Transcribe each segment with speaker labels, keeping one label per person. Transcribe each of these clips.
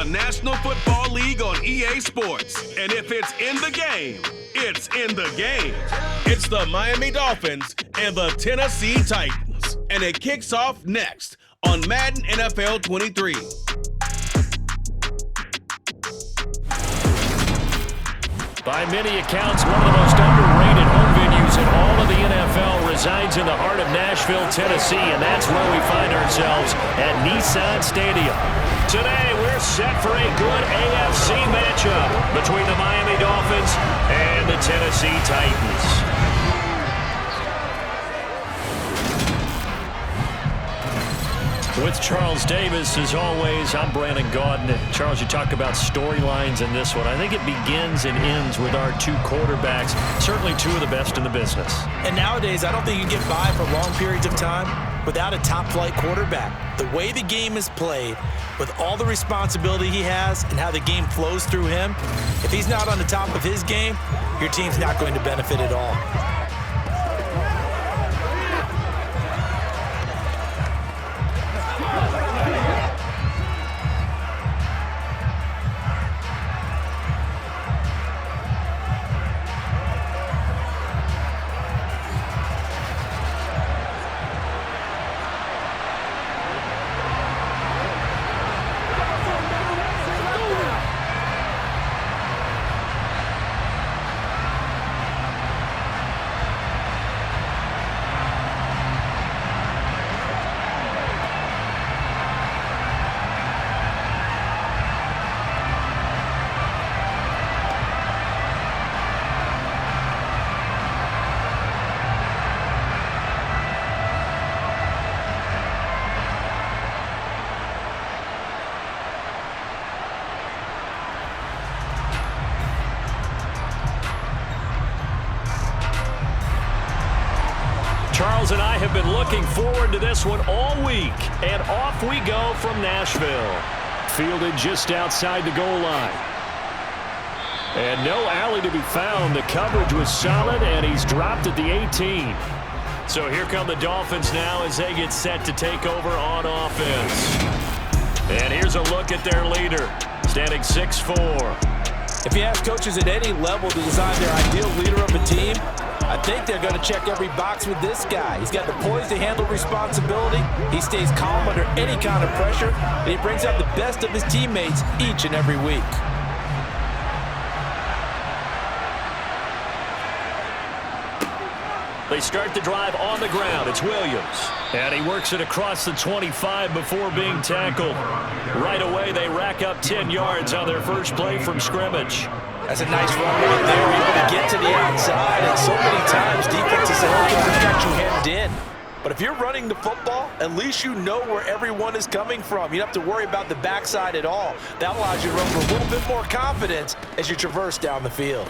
Speaker 1: the National Football League on EA Sports. And if it's in the game, it's in the game. It's the Miami Dolphins and the Tennessee Titans. And it kicks off next on Madden NFL 23.
Speaker 2: By many accounts, one of the most underrated home venues in all of the NFL resides in the heart of Nashville, Tennessee, and that's where we find ourselves at Nissan Stadium. Today, we're set for a good AFC matchup between the Miami Dolphins and the Tennessee Titans. With Charles Davis, as always, I'm Brandon Gaudin. Charles, you talk about storylines in this one. I think it begins and ends with our two quarterbacks, certainly two of the best in the business.
Speaker 3: And nowadays, I don't think you can get by for long periods of time without a top-flight quarterback. The way the game is played, with all the responsibility he has and how the game flows through him, if he's not on the top of his game, your team's not going to benefit at all.
Speaker 2: Charles and I have been looking forward to this one all week, and off we go from Nashville. Fielded just outside the goal line. And no alley to be found. The coverage was solid, and he's dropped at the 18. So here come the Dolphins now as they get set to take over on offense. And here's a look at their leader, standing 6'4".
Speaker 3: If you ask coaches at any level to design their ideal leader of a team, I think they're going to check every box with this guy. He's got the poise to handle responsibility. He stays calm under any kind of pressure, and he brings out the best of his teammates each and every week.
Speaker 2: They start the drive on the ground. It's Williams. And he works it across the 25 before being tackled. Right away, they rack up 10 yards on their first play from scrimmage.
Speaker 3: That's a nice run right there, able to get to the outside, and so many times defenses say, okay, we've got you hemmed in. But if you're running the football, at least you know where everyone is coming from. You don't have to worry about the backside at all. That allows you to run with a little bit more confidence as you traverse down the field.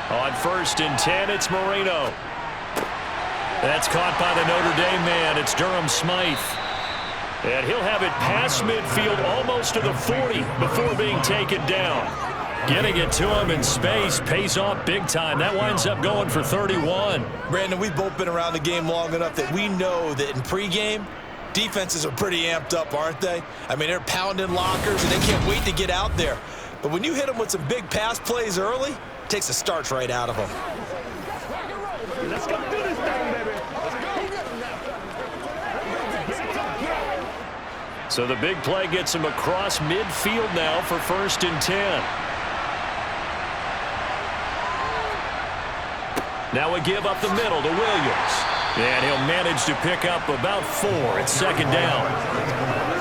Speaker 2: On 1st and 10, it's Marino. That's caught by the Notre Dame man. It's Durham Smythe. And he'll have it past midfield almost to the 40 before being taken down. Getting it to him in space pays off big time. That winds up going for 31.
Speaker 3: Brandon, we've both been around the game long enough that we know that in pregame, defenses are pretty amped up, aren't they? I mean, they're pounding lockers, and they can't wait to get out there. But when you hit them with some big pass plays early, it takes the starch right out of them.
Speaker 4: Let's go do this thing, baby.
Speaker 2: So the big play gets him across midfield now for 1st and 10. Now we give up the middle to Williams. And he'll manage to pick up about 4 at 2nd down.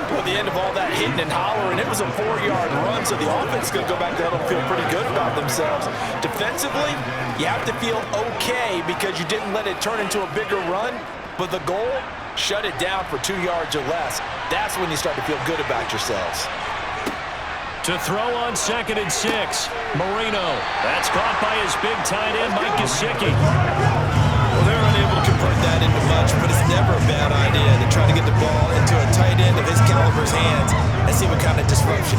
Speaker 3: Well, the end of all that hitting and hollering, it was a 4-yard run, so the offense is going to go back to home and feel pretty good about themselves. Defensively, you have to feel okay because you didn't let it turn into a bigger run, but the goal, shut it down for 2 yards or less. That's when you start to feel good about yourselves.
Speaker 2: To throw on 2nd and 6, Marino. That's caught by his big tight end, Mike Gesicki.
Speaker 3: Well, they're unable to convert that into much, but it's never a bad idea to try to get the ball into a tight end of his caliber's hands and see what kind of disruption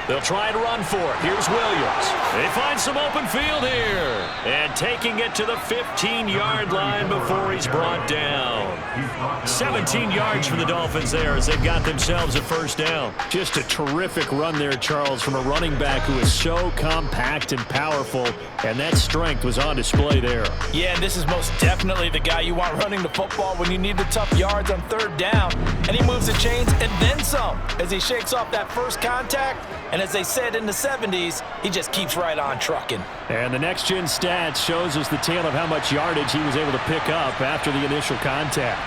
Speaker 2: They'll try and run for it. Here's Williams. They find some open field here. And taking it to the 15-yard line before he's brought down. 17 yards for the Dolphins there as they've got themselves a first down. Just a terrific run there, Charles, from a running back who is so compact and powerful, and that strength was on display there.
Speaker 3: Yeah, and this is most definitely the guy you want running the football when you need the tough yards on third down. And he moves the chains and then some as he shakes off that first contact. And as they said in the 70s, he just keeps right on trucking.
Speaker 2: And the next-gen stats shows us the tale of how much yardage he was able to pick up after the initial contact.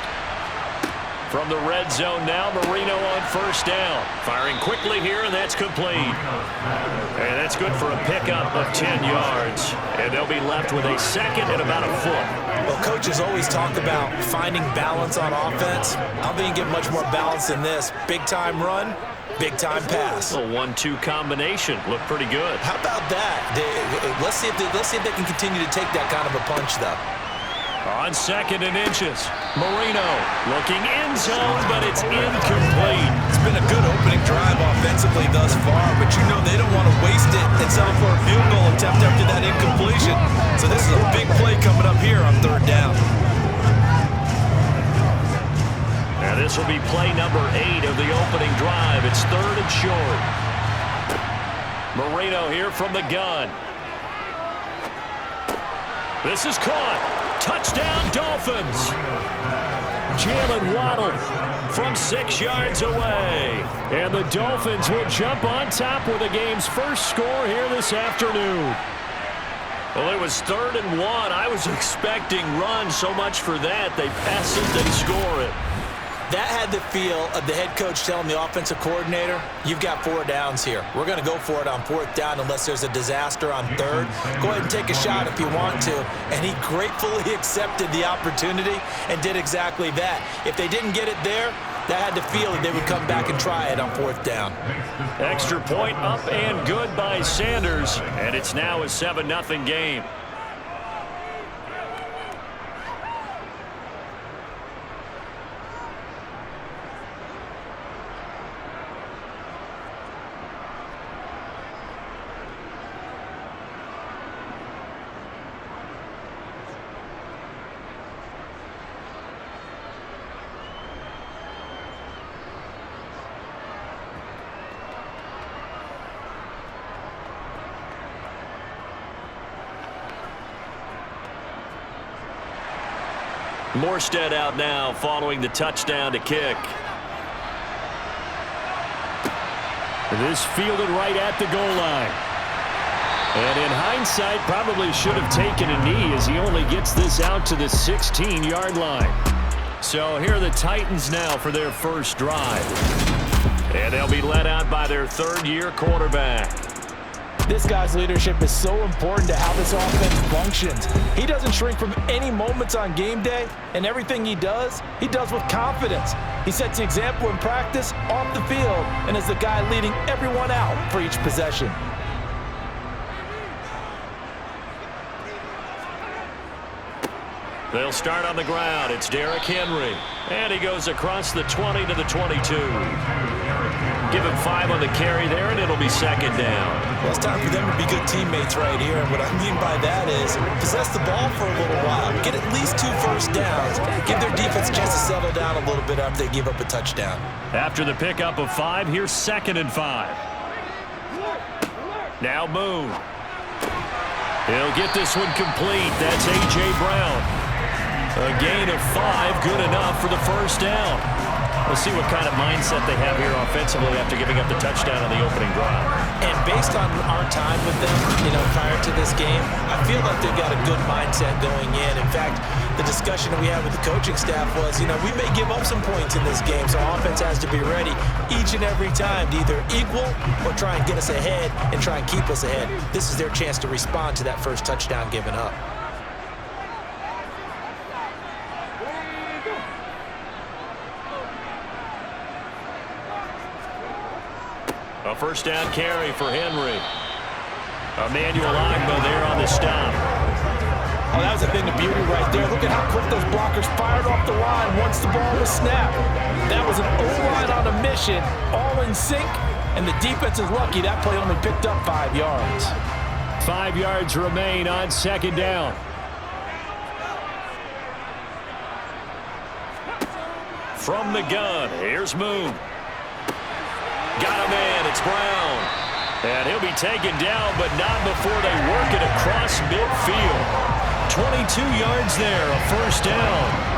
Speaker 2: From the red zone now, Marino on first down. Firing quickly here, and that's complete. And that's good for a pickup of 10 yards. And they'll be left with a second and about a foot.
Speaker 3: Well, coaches always talk about finding balance on offense. I don't think you get much more balance than this. Big-time run. Big-time pass.
Speaker 2: A 1-2 combination. Looked pretty good.
Speaker 3: How about that? Let's see if they can continue to take that kind of a punch, though.
Speaker 2: On second and inches, Marino looking end zone, but it's incomplete.
Speaker 3: It's been a good opening drive offensively thus far, but you know they don't want to waste it and settle for a field goal attempt after that incompletion. So this is a big play coming up here on third down.
Speaker 2: And this will be play number 8 of the opening drive. It's third and short. Marino here from the gun. This is caught. Touchdown, Dolphins. Jalen Waddle from 6 yards away. And the Dolphins will jump on top with the game's first score here this afternoon. Well, it was 3rd and 1. I was expecting run, so much for that. They pass it, they score it.
Speaker 3: That had the feel of the head coach telling the offensive coordinator, you've got 4 downs here. We're going to go for it on 4th down unless there's a disaster on 3rd. Go ahead and take a shot if you want to. And he gratefully accepted the opportunity and did exactly that. If they didn't get it there, that had the feel that they would come back and try it on 4th down.
Speaker 2: Extra point up and good by Sanders. And it's now a 7-0 game. Morstead out now following the touchdown to kick. This fielded right at the goal line. And in hindsight, probably should have taken a knee as he only gets this out to the 16-yard line. So here are the Titans now for their first drive. And they'll be led out by their 3rd-year quarterback.
Speaker 3: This guy's leadership is so important to how this offense functions. He doesn't shrink from any moments on game day, and everything he does with confidence. He sets the example in practice, off the field, and is the guy leading everyone out for each possession.
Speaker 2: They'll start on the ground. It's Derrick Henry. And he goes across the 20 to the 22. Give him 5 on the carry there, and it'll be 2nd down.
Speaker 3: Well, it's time for them to be good teammates right here. And what I mean by that is possess the ball for a little while. Get at least 2 first downs. Give their defense a chance to settle down a little bit after they give up a touchdown.
Speaker 2: After the pickup of 5, here's 2nd and 5. Now Moon. He'll get this one complete. That's A.J. Brown. A gain of 5, good enough for the first down. We'll see what kind of mindset they have here offensively after giving up the touchdown on the opening drive.
Speaker 3: And based on our time with them, prior to this game, I feel like they've got a good mindset going in. In fact, the discussion that we had with the coaching staff was, we may give up some points in this game, so offense has to be ready each and every time to either equal or try and get us ahead and try and keep us ahead. This is their chance to respond to that first touchdown given up.
Speaker 2: A first down carry for Henry. Emmanuel Agbo there on the stop.
Speaker 3: Oh, that was a thing of beauty right there. Look at how quick those blockers fired off the line once the ball was snapped. That was an O-line on a mission, all in sync, And the defense is lucky that play only picked up 5 yards.
Speaker 2: 5 yards remain on second down. From the gun, here's Moon. Got him in, it's Brown. And he'll be taken down, but not before they work it across midfield. 22 yards there, a first down.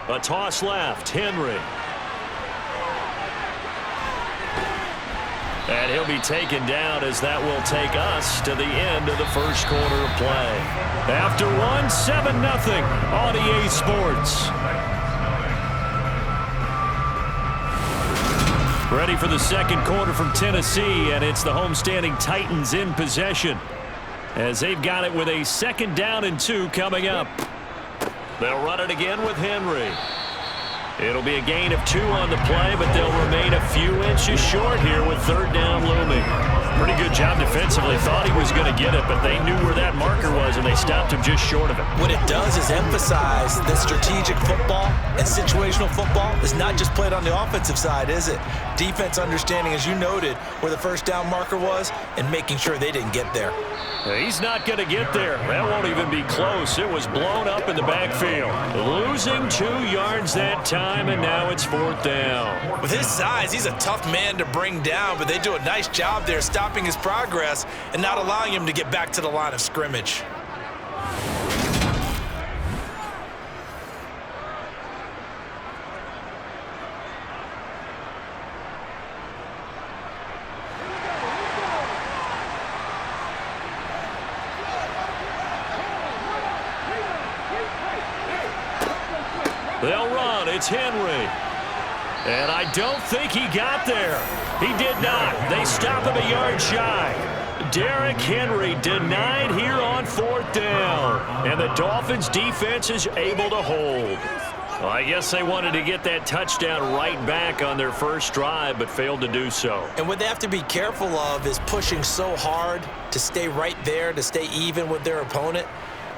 Speaker 2: A toss left, Henry. And he'll be taken down as that will take us to the end of the first quarter of play. After one, 7-0 on EA Sports. Ready for the second quarter from Tennessee, and it's the homestanding Titans in possession as they've got it with a 2nd down and 2 coming up. They'll run it again with Henry. It'll be a gain of 2 on the play, but they'll remain a few inches short here with 3rd down looming. Pretty good job defensively. Thought he was going to get it, but they knew where that marker was, and they stopped him just short of it.
Speaker 3: What it does is emphasize that strategic football and situational football is not just played on the offensive side, is it? Defense understanding, as you noted, where the 1st down marker was and making sure they didn't get there.
Speaker 2: He's not going to get there. That won't even be close. It was blown up in the backfield. Losing 2 yards that time, and now it's 4th down.
Speaker 3: With his size, he's a tough man to bring down, but they do a nice job there stopping his progress and not allowing him to get back to the line of scrimmage.
Speaker 2: They'll run. It's Henry. And I don't think he got there. He did not. They stop him a yard shy. Derrick Henry denied here on 4th down. And the Dolphins defense is able to hold. Well, I guess they wanted to get that touchdown right back on their first drive, but failed to do so.
Speaker 3: And what they have to be careful of is pushing so hard to stay right there, to stay even with their opponent,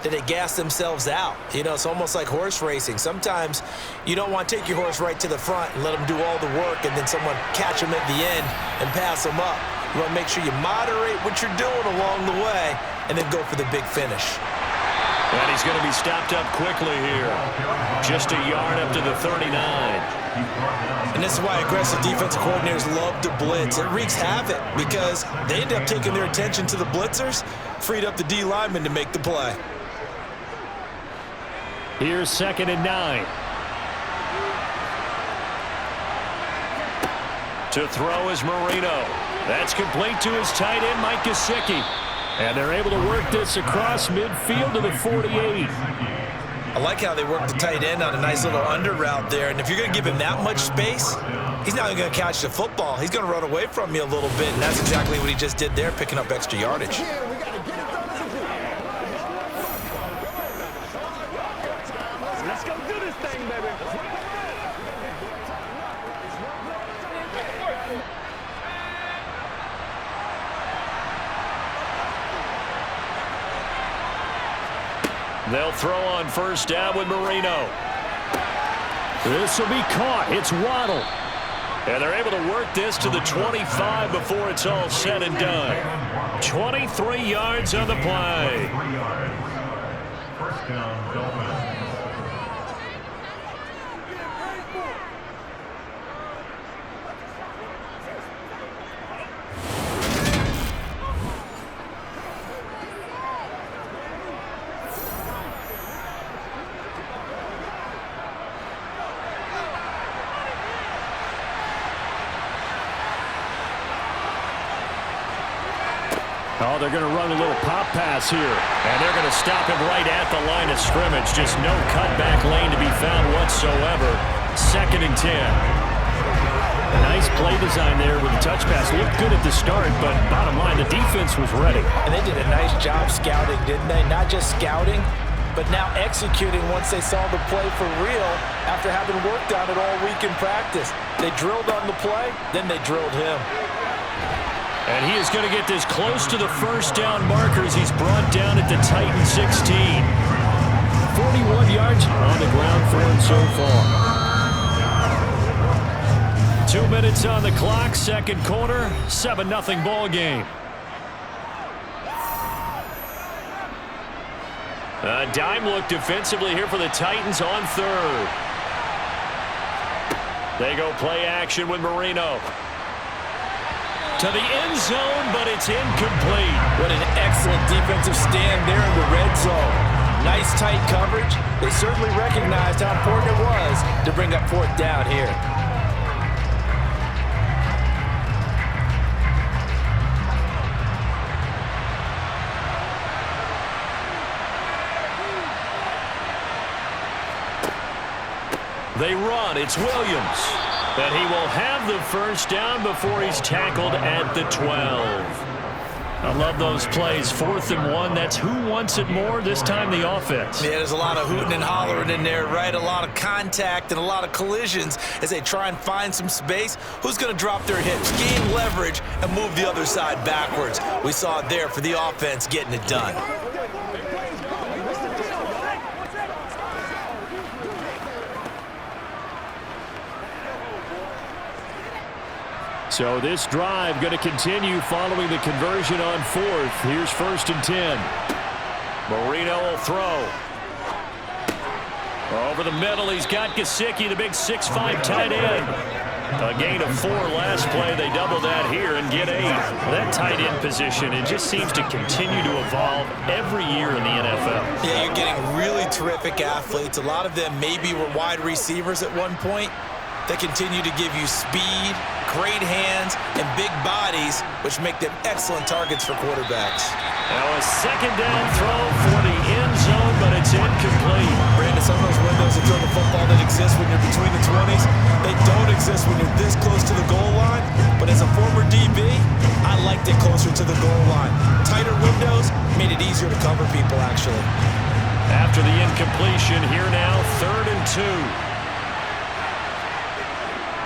Speaker 3: that they gas themselves out. You know, it's almost like horse racing. Sometimes you don't want to take your horse right to the front and let them do all the work and then someone catch them at the end and pass them up. You want to make sure you moderate what you're doing along the way and then go for the big finish.
Speaker 2: And he's going to be stopped up quickly here. Just a yard up to the 39.
Speaker 3: And this is why aggressive defensive coordinators love to blitz. It wreaks havoc because they end up taking their attention to the blitzers, freed up the D lineman to make the play.
Speaker 2: Here's 2nd and 9. To throw is Marino. That's complete to his tight end, Mike Gesicki. And they're able to work this across midfield to the 48.
Speaker 3: I like how they work the tight end on a nice little under route there. And if you're going to give him that much space, he's not going to catch the football. He's going to run away from you a little bit. And that's exactly what he just did there, picking up extra yardage.
Speaker 4: Let's go do this thing, baby.
Speaker 2: They'll throw on 1st down with Marino. This will be caught. It's Waddle. And they're able to work this to the 25 before it's all said and done. 23 yards on the play.
Speaker 5: 1st down, Dolphins.
Speaker 2: Oh, they're going to run a little pop pass here. And they're going to stop him right at the line of scrimmage. Just no cutback lane to be found whatsoever. 2nd and 10. A nice play design there with the touch pass. Looked good at the start, but bottom line, the defense was ready.
Speaker 3: And they did a nice job scouting, didn't they? Not just scouting, but now executing once they saw the play for real after having worked on it all week in practice. They drilled on the play, then they drilled him.
Speaker 2: And he is going to get this close to the first down markers. He's brought down at the Titan 16. 41 yards on the ground for him so far. 2 minutes on the clock, second quarter, 7-0 ball game. A dime look defensively here for the Titans on third. They go play action with Marino. To the end zone, but it's incomplete.
Speaker 3: What an excellent defensive stand there in the red zone. Nice tight coverage. They certainly recognized how important it was to bring up fourth down here.
Speaker 2: They run. It's Williams. And he will have the first down before he's tackled at the 12. I love those plays. 4th and 1. That's who wants it more, this time the offense.
Speaker 3: Yeah, there's a lot of hooting and hollering in there, right? A lot of contact and a lot of collisions as they try and find some space. Who's going to drop their hips, gain leverage, and move the other side backwards? We saw it there for the offense getting it done.
Speaker 2: So this drive going to continue following the conversion on 4th. Here's 1st and 10. Marino will throw. Over the middle, he's got Gesicki, the big 6'5" tight end. A gain of 4 last play. They double that here and get 8. That tight end position, it just seems to continue to evolve every year in the NFL.
Speaker 3: Yeah, you're getting really terrific athletes. A lot of them maybe were wide receivers at one point. They continue to give you speed, great hands, and big bodies, which make them excellent targets for quarterbacks.
Speaker 2: Now a second down throw for the end zone, but it's incomplete.
Speaker 3: Brandon, some of those windows to throw the football that exist when you're between the 20s, they don't exist when you're this close to the goal line. But as a former DB, I liked it closer to the goal line. Tighter windows made it easier to cover people, actually.
Speaker 2: After the incompletion, here now, 3rd and 2.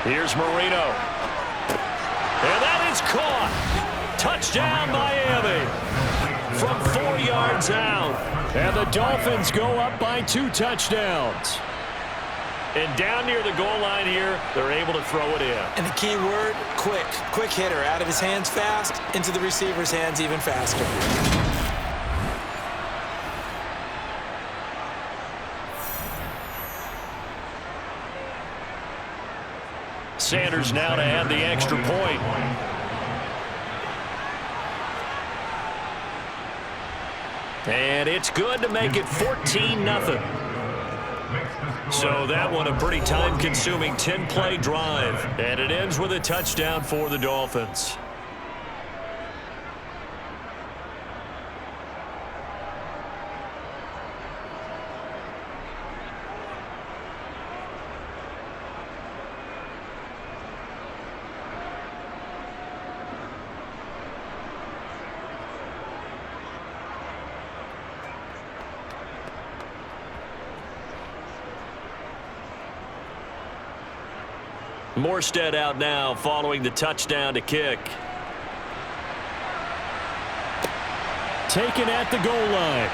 Speaker 2: Here's Marino. And that is caught. Touchdown, Miami. From 4 yards out. And the Dolphins go up by 2 touchdowns. And down near the goal line here, they're able to throw it in.
Speaker 3: And the key word, quick. Quick hitter. Out of his hands fast, into the receiver's hands even faster.
Speaker 2: Sanders now to add the extra point. And it's good to make it 14-0. So that one a pretty time-consuming 10-play drive. And it ends with a touchdown for the Dolphins. Morstead out now following the touchdown to kick. Taken at the goal line.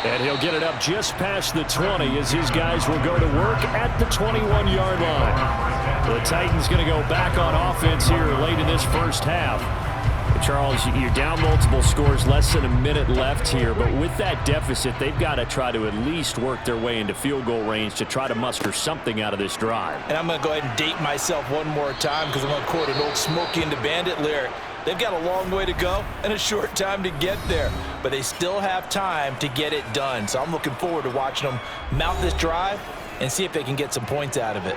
Speaker 2: And he'll get it up just past the 20 as his guys will go to work at the 21-yard line. The Titans going to go back on offense here late in this first half. Charles, you're down multiple scores, less than a minute left here, but with that deficit, they've got to try to at least work their way into field goal range to try to muster something out of this drive.
Speaker 3: And I'm going to go ahead and date myself one more time because I'm going to quote an old Smokey and the Bandit lyric. They've got a long way to go and a short time to get there, but they still have time to get it done. So I'm looking forward to watching them mount this drive and see if they can get some points out of it.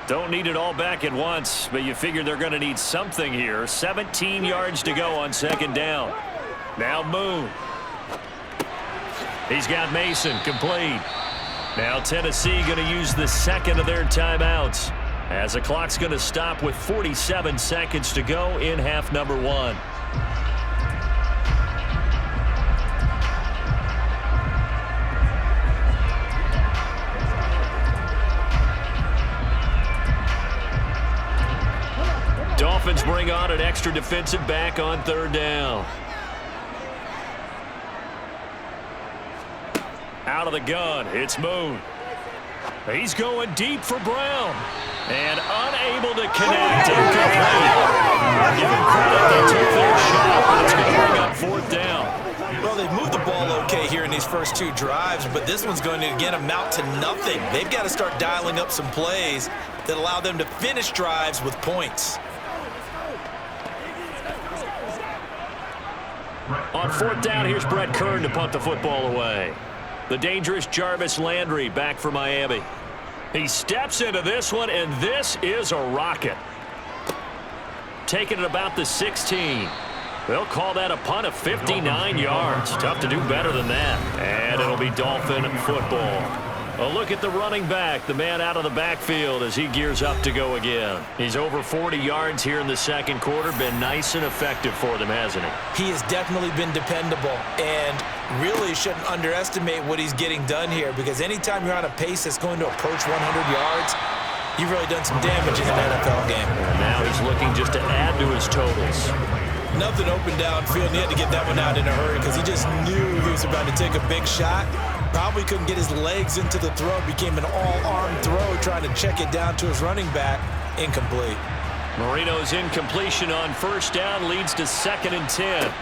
Speaker 2: Don't need it all back at once, but you figure they're going to need something here. 17 yards to go on second down. Now Moon. He's got Mason complete. Now Tennessee going to use the second of their timeouts as the clock's going to stop with 47 seconds to go in half number 1. Dolphins bring on an extra defensive back on third down. Out of the gun, it's Moon. He's going deep for Brown. And unable to connect. Incomplete. Give him credit, they took their shot, but it's going to bring up fourth down.
Speaker 3: Well, they've moved the ball okay here in these first two drives, but this one's going to, again, amount to nothing. They've got to start dialing up some plays that allow them to finish drives with points.
Speaker 2: On fourth down, here's Brett Kern to punt the football away. The dangerous Jarvis Landry back for Miami. He steps into this one, and this is a rocket. Taking it about the 16. They'll call that a punt of 59 yards. Tough to do better than that. And it'll be Dolphin football. A look at the running back, the man out of the backfield as he gears up to go again. He's over 40 yards here in the second quarter. Been nice and effective for them, hasn't he?
Speaker 3: He has definitely been dependable and really shouldn't underestimate what he's getting done here, because anytime you're on a pace that's going to approach 100 yards, you've really done some damage in an NFL game.
Speaker 2: And now he's looking just to add to his totals.
Speaker 3: Nothing open downfield. He had to get that one out in a hurry because he just knew he was about to take a big shot. Probably couldn't get his legs into the throw. Became an all-arm throw trying to check it down to his running back. Incomplete.
Speaker 2: Marino's incompletion on first down leads to 2nd and 10.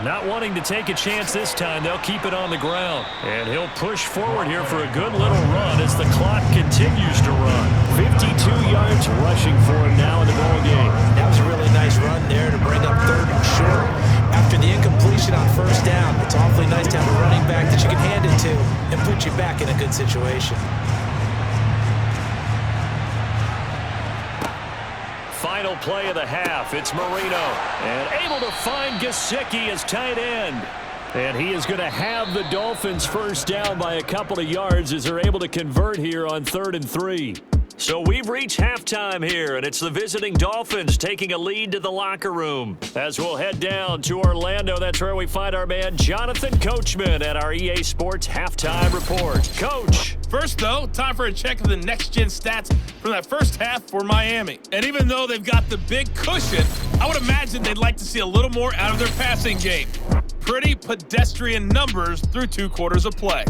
Speaker 2: Not wanting to take a chance this time, they'll keep it on the ground. And he'll push forward here for a good little run as the clock continues to run. 52 yards rushing for him now in the ball game.
Speaker 3: That was a really nice run there to bring up 3rd and short. After the incompletion on first down, it's awfully nice to have a running back that you can hand it to and put you back in a good situation.
Speaker 2: Final play of the half. It's Marino. And able to find Gesicki as tight end. And he is going to have the Dolphins first down by a couple of yards as they're able to convert here on 3rd and 3. So we've reached halftime here, and it's the visiting Dolphins taking a lead to the locker room. As we'll head down to Orlando, that's where we find our man Jonathan Coachman at our EA Sports Halftime Report. Coach.
Speaker 6: First, though, time for a check of the next-gen stats from that first half for Miami. And even though they've got the big cushion, I would imagine they'd like to see a little more out of their passing game. Pretty pedestrian numbers through 2 quarters of play.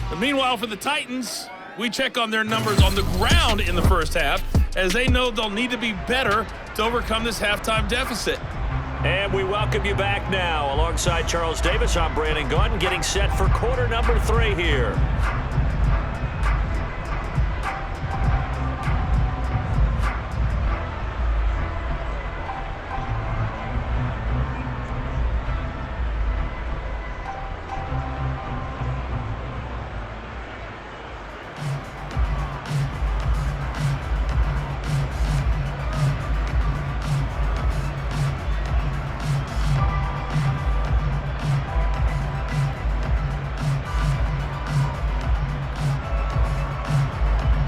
Speaker 6: But meanwhile, for the Titans, we check on their numbers on the ground in the first half, as they know they'll need to be better to overcome this halftime deficit.
Speaker 2: And we welcome you back now. Alongside Charles Davis, I'm Brandon Gaudin, getting set for quarter number 3 here.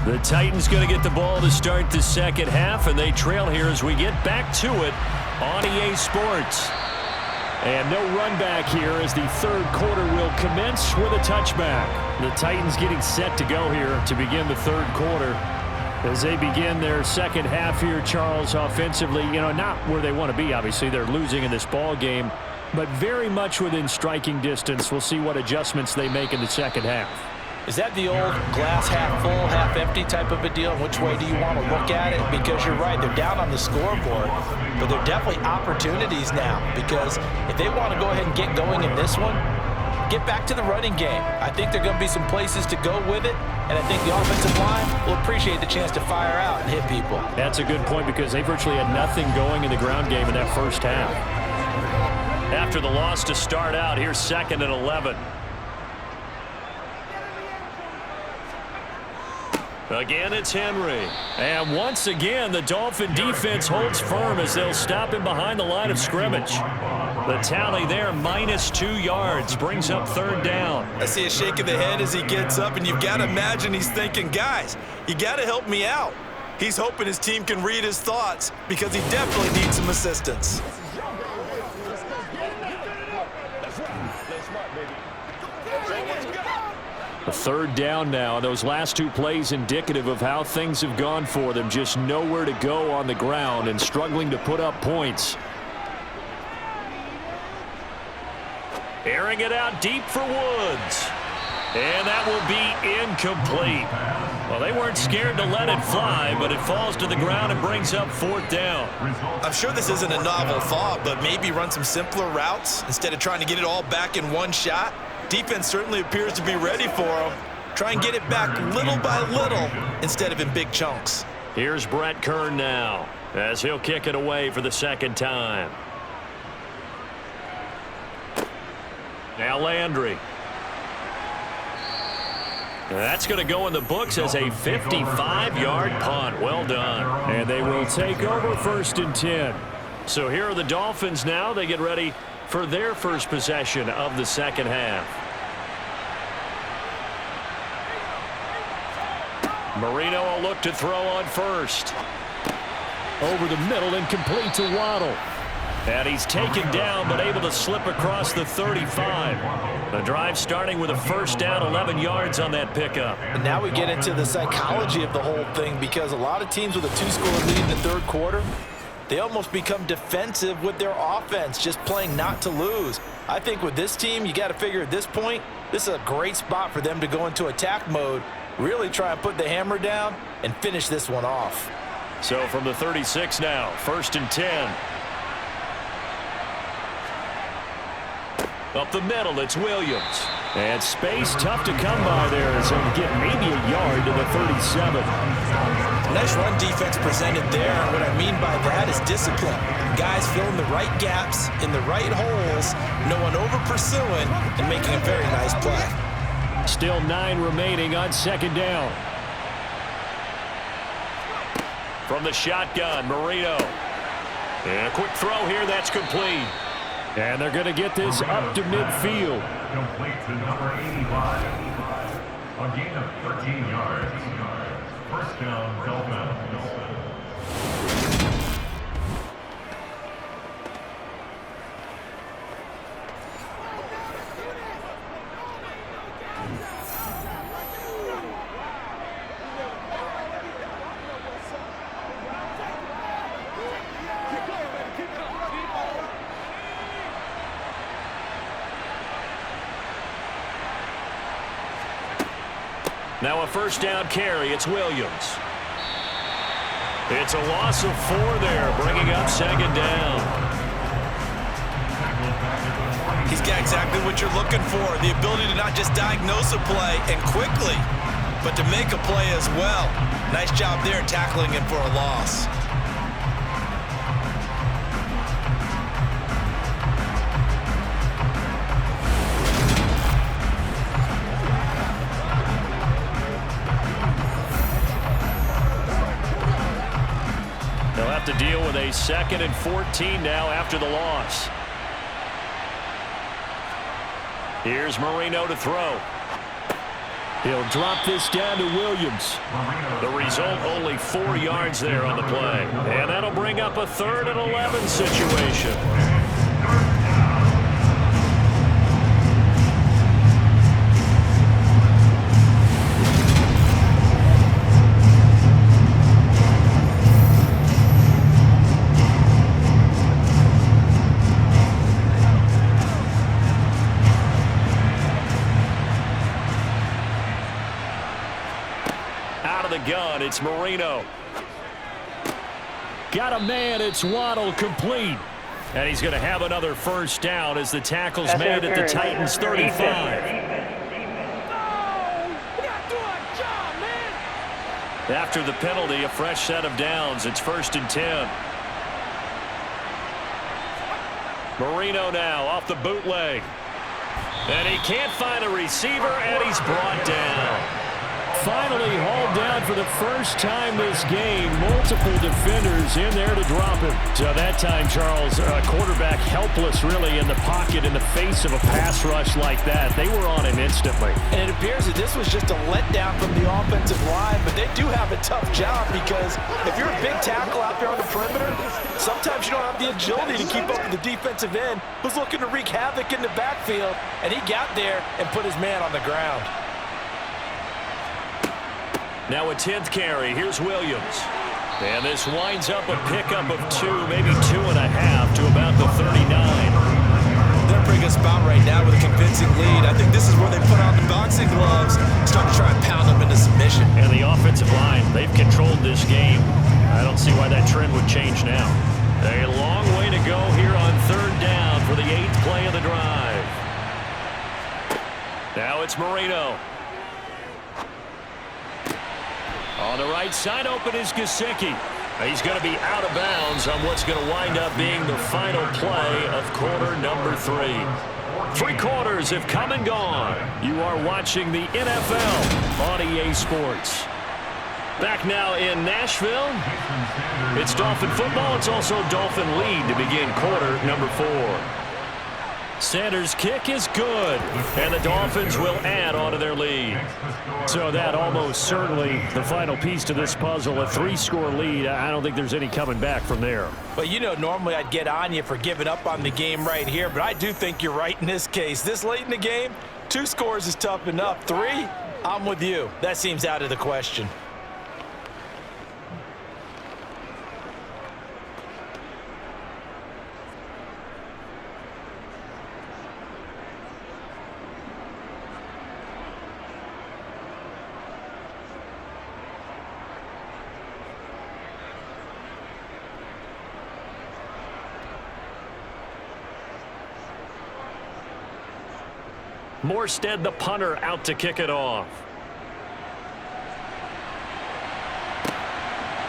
Speaker 2: The Titans going to get the ball to start the second half, and they trail here as we get back to it on EA Sports. And no run back here as the third quarter will commence with a touchback. The Titans getting set to go here to begin the third quarter. As they begin their second half here, Charles, offensively, not where they want to be, obviously. They're losing in this ball game, but very much within striking distance. We'll see what adjustments they make in the second half.
Speaker 3: Is that the old glass half full, half empty type of a deal? Which way do you want to look at it? Because you're right, they're down on the scoreboard, but they're definitely opportunities now, because if they want to go ahead and get going in this one, get back to the running game. I think there are going to be some places to go with it, and I think the offensive line will appreciate the chance to fire out and hit people.
Speaker 2: That's a good point, because they virtually had nothing going in the ground game in that first half. After the loss to start out, here's 2nd and 11. Again, it's Henry. And once again, the Dolphin defense holds firm as they'll stop him behind the line of scrimmage. The tally there, -2 yards, brings up 3rd down.
Speaker 3: I see a shake of the head as he gets up, and you've got to imagine he's thinking, guys, you got to help me out. He's hoping his team can read his thoughts, because he definitely needs some assistance.
Speaker 2: A third down now, and those last two plays indicative of how things have gone for them. Just nowhere to go on the ground and struggling to put up points. Airing it out deep for Woods. And that will be incomplete. Well, they weren't scared to let it fly, but it falls to the ground and brings up fourth down.
Speaker 3: I'm sure this isn't a novel thought, but maybe run some simpler routes instead of trying to get it all back in one shot. Defense certainly appears to be ready for them. Try and get it back little by little instead of in big chunks.
Speaker 2: Here's Brett Kern now as he'll kick it away for the second time. Now Landry. That's going to go in the books as a 55-yard punt. Well done. And they will take over 1st and 10. So here are the Dolphins now. They get ready for their first possession of the second half. Marino will look to throw on first. Over the middle and complete to Waddle. And he's taken down but able to slip across the 35. The drive starting with a first down, 11 yards on that pickup.
Speaker 3: And now we get into the psychology of the whole thing, because a lot of teams with a 2-score lead in the third quarter, they almost become defensive with their offense, just playing not to lose. I think with this team, you got to figure at this point, this is a great spot for them to go into attack mode, really try and put the hammer down and finish this one off.
Speaker 2: So from the 36 now, 1st and 10. Up the middle, it's Williams. And space tough to come by there as he'll get maybe a yard to the 37.
Speaker 3: Nice run defense presented there, and what I mean by that is discipline. Guys filling the right gaps in the right holes, no one over-pursuing, and making a very nice play.
Speaker 2: Still 9 remaining on second down. From the shotgun, Marino. And a quick throw here, that's complete. And they're going to get this up to midfield.
Speaker 5: Complete to number 85. A gain of 13 yards. First down, Dolphins.
Speaker 2: Now a first down carry, it's Williams. It's a loss of 4 there, bringing up second down.
Speaker 3: He's got exactly what you're looking for, the ability to not just diagnose a play and quickly, but to make a play as well. Nice job there tackling him for a loss.
Speaker 2: To deal with a 2nd and 14 now after the loss. Here's Marino to throw. He'll drop this down to Williams. The result, only 4 yards there on the play. And that'll bring up a 3rd and 11 situation. Gun, it's Marino. Got a man, it's Waddle, complete. And he's going to have another first down as the tackle's made at the Titans 35. After the penalty, a fresh set of downs. It's 1st and 10. Marino now off the bootleg. And he can't find a receiver, and he's brought down. Finally hauled down for the first time this game. Multiple defenders in there to drop him. So that time, Charles, quarterback helpless really in the pocket in the face of a pass rush like that. They were on him instantly.
Speaker 3: And it appears that this was just a letdown from the offensive line, but they do have a tough job because if you're a big tackle out there on the perimeter, sometimes you don't have the agility to keep up with the defensive end who's looking to wreak havoc in the backfield, and he got there and put his man on the ground.
Speaker 2: Now a 10th carry. Here's Williams. And this winds up a pickup of 2, maybe 2.5 to about the 39.
Speaker 3: They're in a pretty good spot right now with a convincing lead. I think this is where they put on the boxing gloves, start to try and pound them into submission.
Speaker 2: And the offensive line, they've controlled this game. I don't see why that trend would change now. A long way to go here on 3rd down for the 8th play of the drive. Now it's Marino. On the right side, open is Gesicki. He's going to be out of bounds on what's going to wind up being the final play of quarter number 3. 3 quarters have come and gone. You are watching the NFL on EA Sports. Back now in Nashville. It's Dolphin football. It's also Dolphin lead to begin quarter number 4. Sanders' kick is good, and the Dolphins will add on to their lead. So that almost certainly the final piece to this puzzle, a 3-score lead. I don't think there's any coming back from there.
Speaker 3: Well, you know, normally I'd get on you for giving up on the game right here, but I do think you're right in this case. This late in the game, 2 scores is tough enough. 3, I'm with you. That seems out of the question.
Speaker 2: Morstead, the punter, out to kick it off.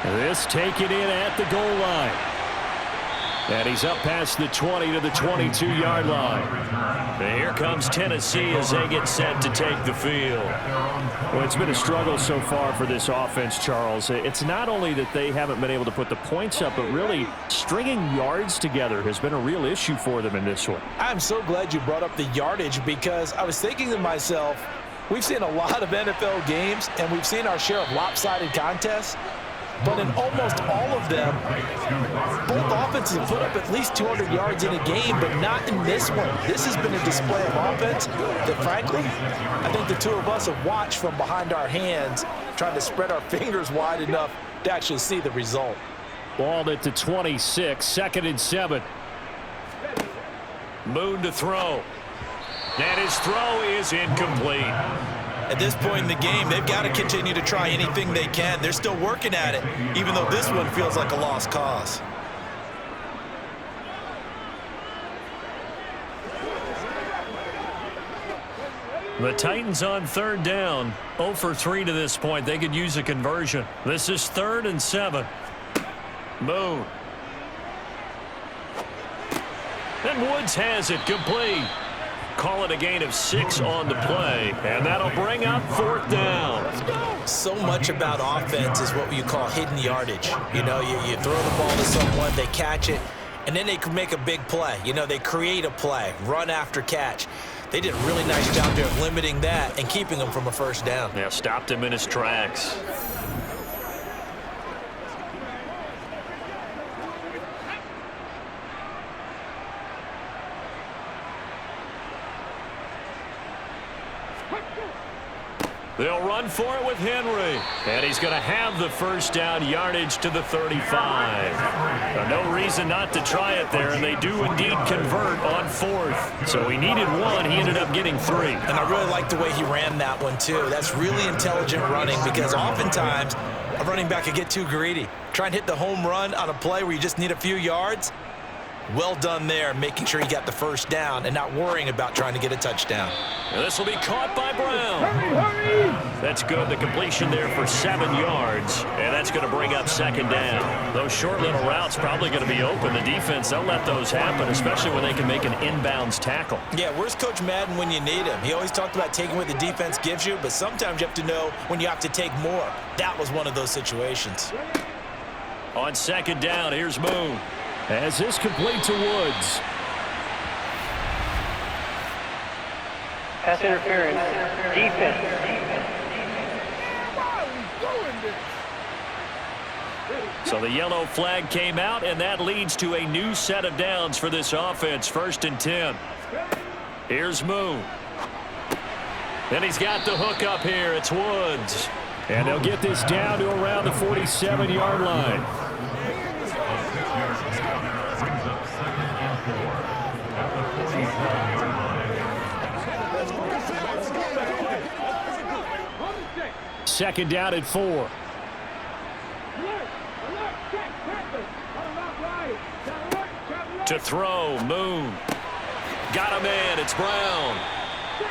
Speaker 2: This taken in at the goal line. And he's up past the 20 to the 22-yard line. And here comes Tennessee as they get set to take the field. Well, it's been a struggle so far for this offense, Charles. It's not only that they haven't been able to put the points up, but really stringing yards together has been a real issue for them in this one.
Speaker 3: I'm so glad you brought up the yardage because I was thinking to myself, we've seen a lot of NFL games and we've seen our share of lopsided contests. But in almost all of them, both offenses have put up at least 200 yards in a game, but not in this one. This has been a display of offense that, frankly, I think the 2 of us have watched from behind our hands, trying to spread our fingers wide enough to actually see the result.
Speaker 2: Ball at the 26, 2nd and 7. Moon to throw. And his throw is incomplete.
Speaker 3: At this point in the game, they've got to continue to try anything they can. They're still working at it, even though this one feels like a lost cause.
Speaker 2: The Titans on 3rd down. 0 for 3 to this point. They could use a conversion. This is 3rd and 7. Moon. And Woods has it complete. Call it a gain of 6 on the play, and that'll bring up 4th down.
Speaker 3: So much about offense is what you call hidden yardage. You know, you throw the ball to someone, they catch it, and then they can make a big play. You know, they create a play, run after catch. They did a really nice job there of limiting that and keeping him from a 1st down.
Speaker 2: Yeah, stopped him in his tracks. They'll run for it with Henry. And he's going to have the 1st down, yardage to the 35. No reason not to try it there, and they do indeed convert on 4th. So he needed 1. He ended up getting 3.
Speaker 3: And I really like the way he ran that one, too. That's really intelligent running because oftentimes a running back can get too greedy. Try and hit the home run on a play where you just need a few yards. Well done there, making sure he got the 1st down and not worrying about trying to get a touchdown.
Speaker 2: And this will be caught by Brown. That's good. The completion there for 7 yards, and that's going to bring up 2nd down. Those short little routes probably going to be open. The defense, they'll let those happen, especially when they can make an inbounds tackle.
Speaker 3: Yeah, where's Coach Madden when you need him? He always talked about taking what the defense gives you, but sometimes you have to know when you have to take more. That was one of those situations.
Speaker 2: On 2nd down, here's Moon. As this complete to Woods.
Speaker 7: Pass interference. Defense.
Speaker 2: So the yellow flag came out, and that leads to a new set of downs for this offense. 1st and 10. Here's Moon. And he's got the hook up here. It's Woods. And they'll get this down to around the 47-yard line.
Speaker 5: Brings up 2nd and 4 at the 47-yard line.
Speaker 2: Second down at 4. To throw, Moon. Got a man, it's Brown.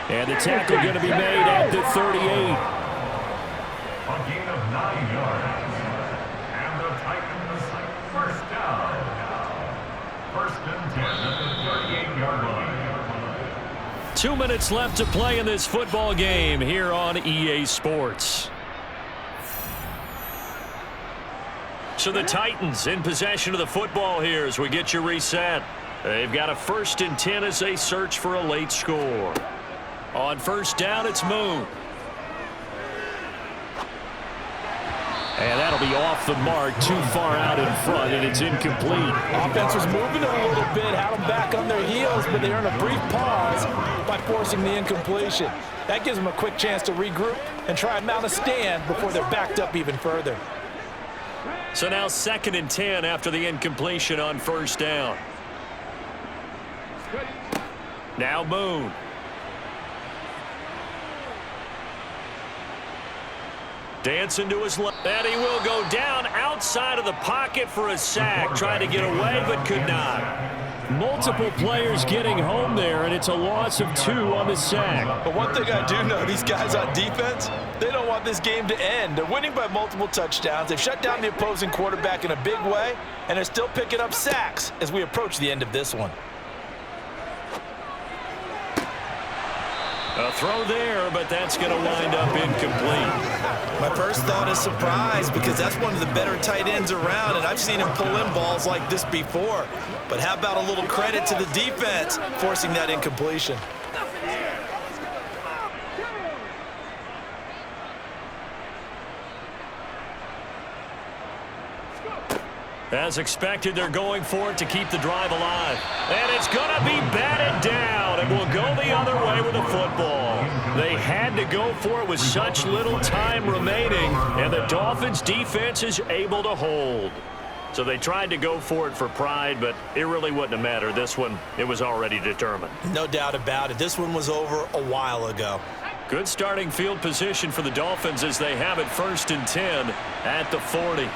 Speaker 2: And the tackle going to be made at the 38.
Speaker 5: A gain of 9 yards. And the Titans first down. 1st and 10 at the 38-yard line.
Speaker 2: 2 minutes left to play in this football game here on EA Sports. So the Titans in possession of the football here as we get you reset. They've got a 1st and 10 as they search for a late score. On 1st down, it's Moon. And that'll be off the mark, too far out in front, and it's incomplete.
Speaker 3: Offense was moving a little bit, had them back on their heels, but they earned a brief pause by forcing the incompletion. That gives them a quick chance to regroup and try and mount a stand before they're backed up even further.
Speaker 2: So now 2nd and 10 after the incompletion on 1st down. Now Moon. Dancing to his left. And he will go down outside of the pocket for a sack. Trying to get away, but could not. Multiple players getting home there, and it's a loss of 2 on the sack.
Speaker 3: But one thing I do know, these guys on defense, they don't want this game to end. They're winning by multiple touchdowns. They've shut down the opposing quarterback in a big way, and they're still picking up sacks as we approach the end of this one.
Speaker 2: A throw there, but that's going to wind up incomplete.
Speaker 3: My first thought is surprise because that's one of the better tight ends around, and I've seen him pull in balls like this before. But how about a little credit to the defense forcing that incompletion?
Speaker 2: As expected, they're going for it to keep the drive alive. And it's going to be batted down, and will go the other way with the football. They had to go for it with such little time remaining, and the Dolphins' defense is able to hold. So they tried to go for it for pride, but it really wouldn't have mattered. This one, it was already determined.
Speaker 3: No doubt about it. This one was over a while ago.
Speaker 2: Good starting field position for the Dolphins as they have it 1st and 10 at the 40.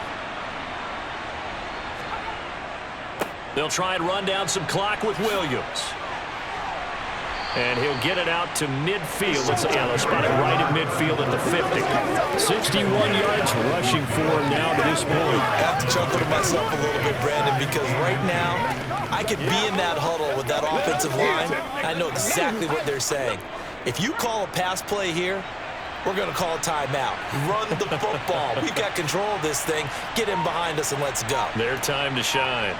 Speaker 2: They'll try and run down some clock with Williams. And he'll get it out to midfield. They'll spot it right at midfield at the 50. 61 yards rushing for him now to this point.
Speaker 3: I have to chuckle to myself a little bit, Brandon, because right now I could be in that huddle with that offensive line. I know exactly what they're saying. If you call a pass play here, we're going to call a timeout. Run the football. We've got control of this thing. Get in behind us and let's go.
Speaker 2: Their time to shine.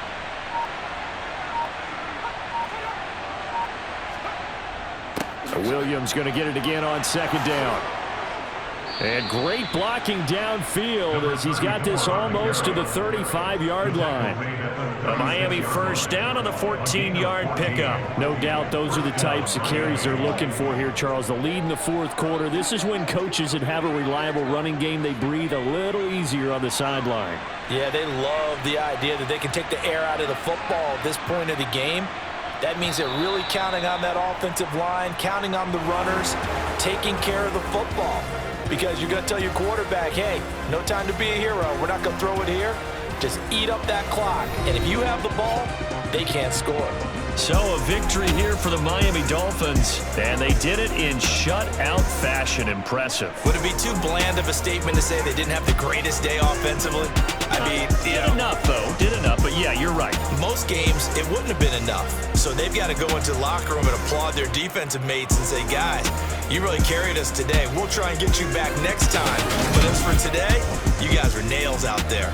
Speaker 2: Williams going to get it again on 2nd down. And great blocking downfield as he's got this almost to the 35-yard line. A Miami 1st down on the 14-yard pickup. No doubt those are the types of carries they're looking for here, Charles. The lead in the 4th quarter. This is when coaches that have a reliable running game, they breathe a little easier on the sideline.
Speaker 3: Yeah, they love the idea that they can take the air out of the football at this point of the game. That means they're really counting on that offensive line, counting on the runners, taking care of the football. Because you're going to tell your quarterback, hey, no time to be a hero. We're not going to throw it here. Just eat up that clock. And if you have the ball, they can't score.
Speaker 2: So a victory here for the Miami Dolphins, and they did it in shutout fashion. Impressive.
Speaker 3: Would it be too bland of a statement to say they didn't have the greatest day offensively? I mean,
Speaker 2: did enough, though. Did enough, but yeah, you're right.
Speaker 3: Most games, it wouldn't have been enough. So they've got to go into the locker room and applaud their defensive mates and say, guys, you really carried us today. We'll try and get you back next time. But as for today, you guys are nails out there.